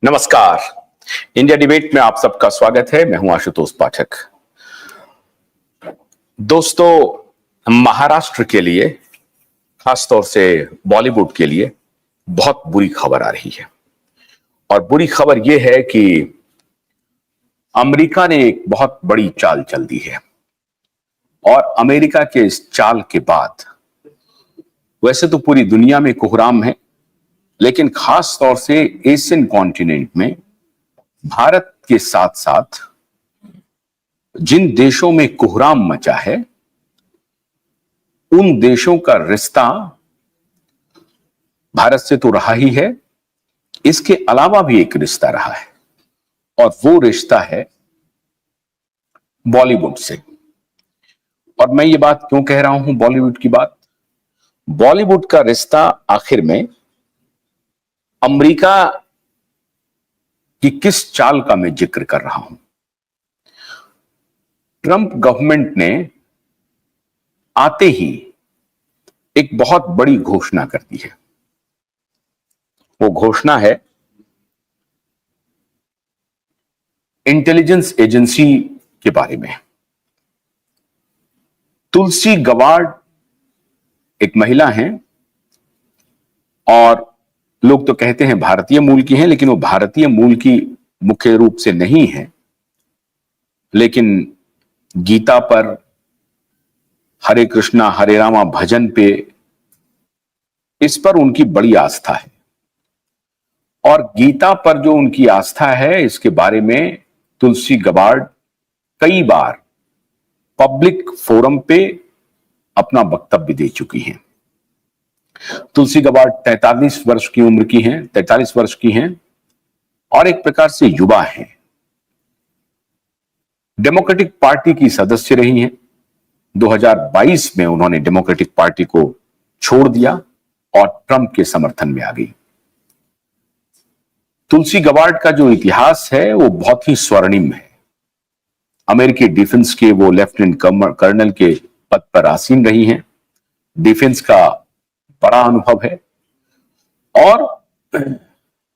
नमस्कार। India debate में आप सबका स्वागत है। मैं हूं आशुतोष पाठक। दोस्तों, महाराष्ट्र के लिए, खासतौर से बॉलीवुड के लिए बहुत बुरी खबर आ रही है। और बुरी खबर यह है कि अमेरिका ने एक बहुत बड़ी चाल चल दी है। और अमेरिका के इस चाल के बाद वैसे तो पूरी दुनिया में कोहराम है, लेकिन खास तौर से एशियन कॉन्टिनेंट में भारत के साथ साथ जिन देशों में कोहराम मचा है उन देशों का रिश्ता भारत से तो रहा ही है, इसके अलावा भी एक रिश्ता रहा है और वो रिश्ता है बॉलीवुड से। और मैं ये बात क्यों कह रहा हूं, बॉलीवुड की बात? बॉलीवुड का रिश्ता आखिर में अमेरिका की किस चाल का मैं जिक्र कर रहा हूं। ट्रंप गवर्नमेंट ने आते ही एक बहुत बड़ी घोषणा कर दी है। वो घोषणा है इंटेलिजेंस एजेंसी के बारे में। तुलसी गबार्ड एक महिला हैं और लोग तो कहते हैं भारतीय मूल की हैं, लेकिन वो भारतीय मूल की मुख्य रूप से नहीं है, लेकिन गीता पर, हरे कृष्णा हरे रामा भजन पे, इस पर उनकी बड़ी आस्था है। और गीता पर जो उनकी आस्था है, इसके बारे में तुलसी गबार्ड कई बार पब्लिक फोरम पे अपना वक्तव्य दे चुकी हैं। तुलसी गबार्ड 43 वर्ष की उम्र की हैं, 43 वर्ष की हैं और एक प्रकार से युवा हैं। डेमोक्रेटिक पार्टी की सदस्य रही हैं। 2022 में उन्होंने डेमोक्रेटिक पार्टी को छोड़ दिया और ट्रंप के समर्थन में आ गई। तुलसी गबार्ड का जो इतिहास है वो बहुत ही स्वर्णिम है। अमेरिकी डिफेंस के वो लेफ्टिनेंट कर्नल के पद पर आसीन रही हैं। डिफेंस का बड़ा अनुभव है। और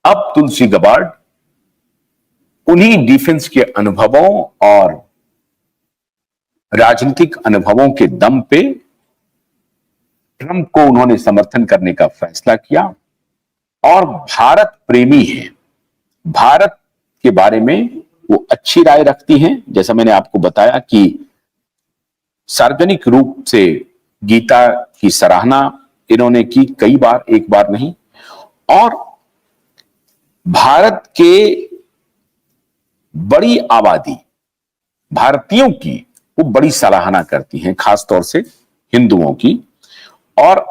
अब तुलसी गबार्ड उन्हीं डिफेंस के अनुभवों और राजनीतिक अनुभवों के दम पे ट्रंप को उन्होंने समर्थन करने का फैसला किया और भारत प्रेमी हैं। भारत के बारे में वो अच्छी राय रखती हैं। जैसा मैंने आपको बताया कि सार्वजनिक रूप से गीता की सराहना इन्होंने की कई बार, एक बार नहीं। और भारत के बड़ी आबादी भारतीयों की वो बड़ी सराहना करती हैं, खासतौर से हिंदुओं की और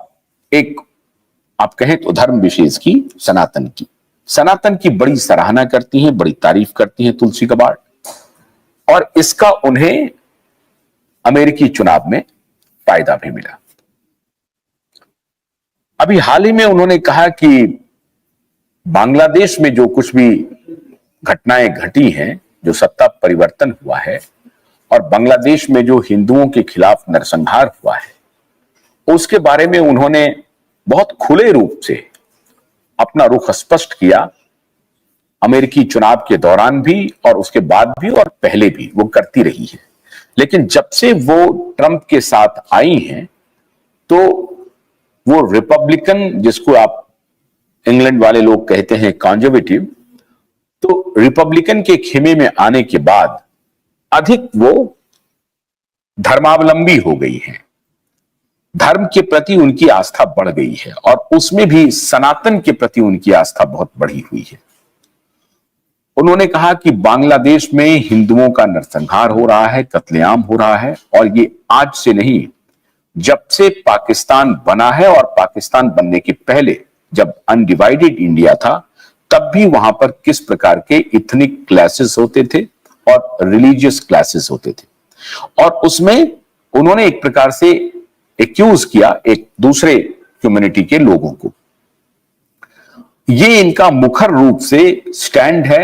एक आप कहें तो धर्म विशेष की, सनातन की बड़ी सराहना करती हैं, बड़ी तारीफ करती हैं तुलसी गबार्ड। और इसका उन्हें अमेरिकी चुनाव में फायदा भी मिला। अभी हाल ही में उन्होंने कहा कि बांग्लादेश में जो कुछ भी घटनाएं घटी हैं, जो सत्ता परिवर्तन हुआ है और बांग्लादेश में जो हिंदुओं के खिलाफ नरसंहार हुआ है, उसके बारे में उन्होंने बहुत खुले रूप से अपना रुख स्पष्ट किया। अमेरिकी चुनाव के दौरान भी और उसके बाद भी और पहले भी वो करती रही है। लेकिन जब से वो ट्रंप के साथ आई हैं तो वो रिपब्लिकन, जिसको आप इंग्लैंड वाले लोग कहते हैं कंजर्वेटिव, तो रिपब्लिकन के खेमे में आने के बाद अधिक वो धर्मावलंबी हो गई हैं। धर्म के प्रति उनकी आस्था बढ़ गई है और उसमें भी सनातन के प्रति उनकी आस्था बहुत बढ़ी हुई है। उन्होंने कहा कि बांग्लादेश में हिंदुओं का नरसंहार हो रहा है, कत्लेआम हो रहा है और ये आज से नहीं, जब से पाकिस्तान बना है और पाकिस्तान बनने के पहले जब अनडिवाइडेड इंडिया था तब भी वहां पर किस प्रकार के इथनिक क्लासेस होते थे और रिलीजियस क्लासेस होते थे। और उसमें उन्होंने एक प्रकार से एक्यूज किया एक दूसरे कम्युनिटी के लोगों को। ये इनका मुखर रूप से स्टैंड है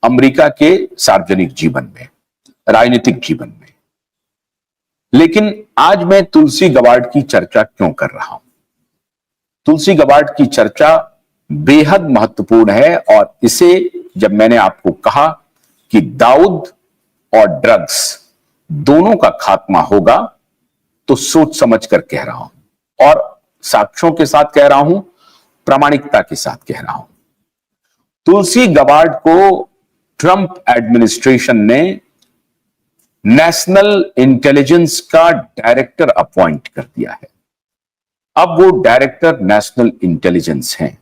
अमेरिका के सार्वजनिक जीवन में, राजनीतिक जीवन में। लेकिन आज मैं तुलसी गबार्ड की चर्चा क्यों कर रहा हूं? तुलसी गबार्ड की चर्चा बेहद महत्वपूर्ण है। और इसे जब मैंने आपको कहा कि दाऊद और ड्रग्स दोनों का खात्मा होगा, तो सोच समझ कर कह रहा हूं और साक्ष्यों के साथ कह रहा हूं, प्रामाणिकता के साथ कह रहा हूं। तुलसी गबार्ड को ट्रंप एडमिनिस्ट्रेशन ने नेशनल इंटेलिजेंस का डायरेक्टर अपॉइंट कर दिया है। अब वो डायरेक्टर नेशनल इंटेलिजेंस हैं।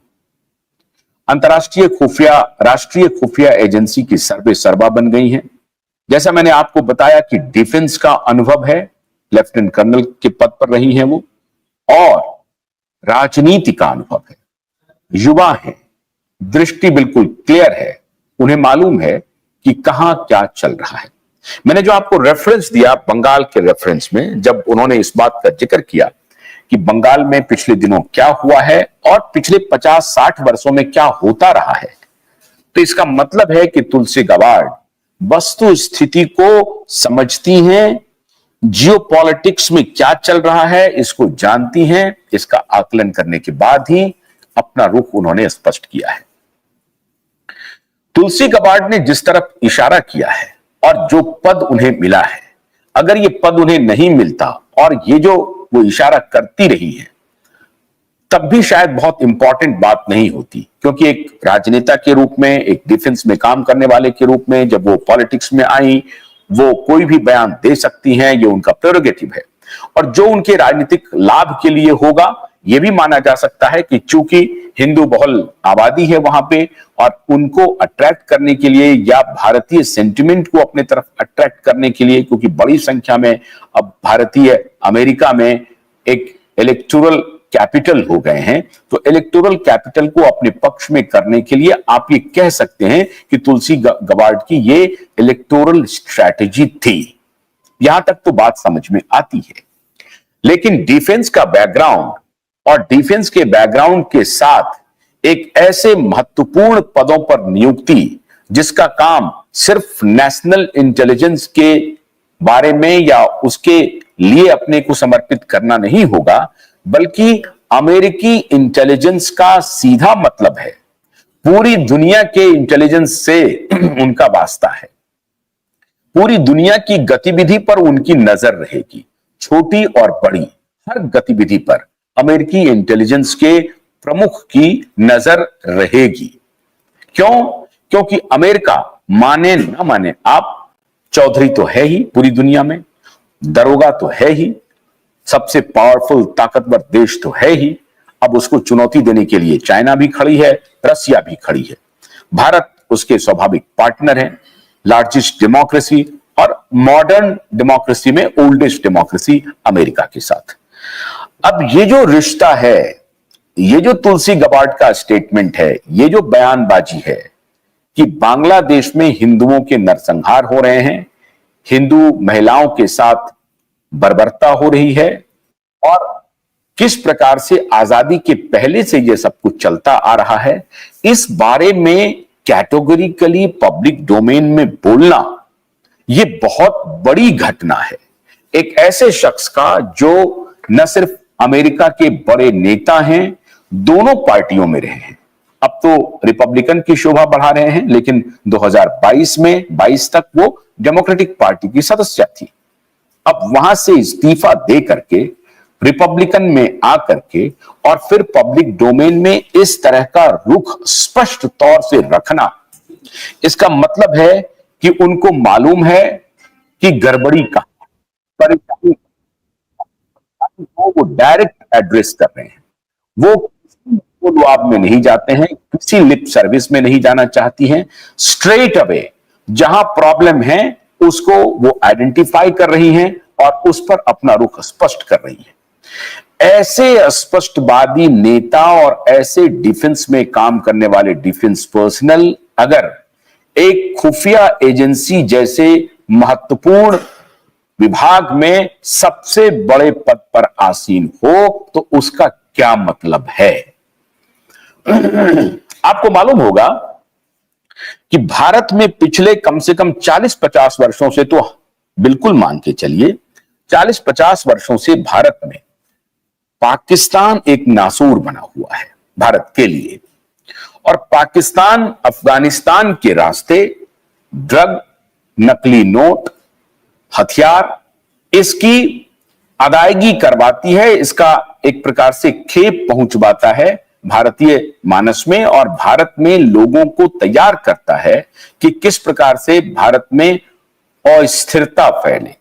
अंतर्राष्ट्रीय खुफिया, राष्ट्रीय खुफिया एजेंसी की सर्वे सर्वा बन गई हैं। जैसा मैंने आपको बताया कि डिफेंस का अनुभव है, लेफ्टिनेंट कर्नल के पद पर रही हैं वो, और राजनीति का अनुभव है, युवा है, दृष्टि बिल्कुल क्लियर है, उन्हें मालूम है कि कहां क्या चल रहा है। मैंने जो आपको रेफरेंस दिया बंगाल के रेफरेंस में, जब उन्होंने इस बात का जिक्र किया कि बंगाल में पिछले दिनों क्या हुआ है और पिछले 50-60 वर्षों में क्या होता रहा है, तो इसका मतलब है कि तुलसी गबार्ड वस्तु स्थिति को समझती हैं, जियोपॉलिटिक्स में क्या चल रहा है इसको जानती हैं। इसका आकलन करने के बाद ही अपना रुख उन्होंने स्पष्ट किया है। तुलसी गबार्ड ने जिस तरफ इशारा किया है और जो पद उन्हें मिला है, अगर ये पद उन्हें नहीं मिलता और ये जो वो इशारा करती रही है, तब भी शायद बहुत इंपॉर्टेंट बात नहीं होती, क्योंकि एक राजनेता के रूप में, एक डिफेंस में काम करने वाले के रूप में जब वो पॉलिटिक्स में आई, वो कोई भी बयान दे सकती हैं, ये उनका प्रेरोगेटिव है। और जो उनके राजनीतिक लाभ के लिए होगा, ये भी माना जा सकता है कि चूंकि हिंदू बहुल आबादी है वहां पे, और उनको अट्रैक्ट करने के लिए या भारतीय सेंटिमेंट को अपने तरफ अट्रैक्ट करने के लिए, क्योंकि बड़ी संख्या में अब भारतीय अमेरिका में एक इलेक्टोरल कैपिटल हो गए हैं, तो इलेक्टोरल कैपिटल को अपने पक्ष में करने के लिए आप ये कह सकते हैं कि तुलसी गबार्ड की ये इलेक्टोरल स्ट्रैटेजी थी। यहां तक तो बात समझ में आती है। लेकिन डिफेंस का बैकग्राउंड और डिफेंस के बैकग्राउंड के साथ एक ऐसे महत्वपूर्ण पदों पर नियुक्ति जिसका काम सिर्फ नेशनल इंटेलिजेंस के बारे में या उसके लिए अपने को समर्पित करना नहीं होगा, बल्कि अमेरिकी इंटेलिजेंस का सीधा मतलब है, पूरी दुनिया के इंटेलिजेंस से उनका वास्ता है। पूरी दुनिया की गतिविधि पर उनकी नजर रहेगी, छोटी और बड़ी हर गतिविधि पर अमेरिकी इंटेलिजेंस के प्रमुख की नजर रहेगी। क्यों? क्योंकि अमेरिका माने ना माने, आप चौधरी तो है ही पूरी दुनिया में, दरोगा तो है ही, सबसे पावरफुल ताकतवर देश तो है ही, अब उसको चुनौती देने के लिए चाइना भी खड़ी है, रसिया भी खड़ी है, भारत उसके स्वाभाविक पार्टनर है, लार्जेस्ट डेमोक्रेसी और मॉडर्न डेमोक्रेसी में ओल्डेस्ट डेमोक्रेसी अमेरिका के साथ। अब ये जो रिश्ता है, ये जो तुलसी गबार्ड का स्टेटमेंट है, ये जो बयानबाजी है कि बांग्लादेश में हिंदुओं के नरसंहार हो रहे हैं, हिंदू महिलाओं के साथ बर्बरता हो रही है, और किस प्रकार से आजादी के पहले से यह सब कुछ चलता आ रहा है, इस बारे में कैटेगोरिकली पब्लिक डोमेन में बोलना, यह बहुत बड़ी घटना है। एक ऐसे शख्स का जो न सिर्फ अमेरिका के बड़े नेता हैं, दोनों पार्टियों में रहे हैं, अब तो रिपब्लिकन की शोभा बढ़ा रहे हैं, लेकिन 2022 में 22 तक वो डेमोक्रेटिक पार्टी की सदस्य थी। अब वहां से इस्तीफा दे करके रिपब्लिकन में आकर के और फिर पब्लिक डोमेन में इस तरह का रुख स्पष्ट तौर से रखना, इसका मतलब है कि उनको मालूम है कि गड़बड़ी का परेशानी वो डायरेक्ट एड्रेस कर रहे हैं। वो लुआब में नहीं जाते हैं, किसी लिप सर्विस में नहीं जाना चाहती हैं, स्ट्रेट अवे जहां प्रॉब्लम है उसको वो आइडेंटिफाई कर रही हैं और उस पर अपना रुख स्पष्ट कर रही हैं। ऐसे स्पष्टवादी नेता और ऐसे डिफेंस में काम करने वाले डिफेंस पर्सनल अगर एक खुफिया एजेंसी जैसे महत्वपूर्ण विभाग में सबसे बड़े पद पर आसीन हो, तो उसका क्या मतलब है? आपको मालूम होगा कि भारत में पिछले कम से कम 40-50 वर्षों से, तो बिल्कुल मान के चलिए 40-50 वर्षों से भारत में पाकिस्तान एक नासूर बना हुआ है भारत के लिए। और पाकिस्तान अफगानिस्तान के रास्ते ड्रग, नकली नोट, हथियार, इसकी अदायगी करवाती है। इसका एक प्रकार से खेप पहुंचवाता है भारतीय मानस में और भारत में लोगों को तैयार करता है कि किस प्रकार से भारत में अस्थिरता फैले,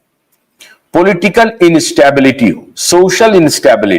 पॉलिटिकल इंस्टेबिलिटी हो, सोशल इंस्टेबिलिटी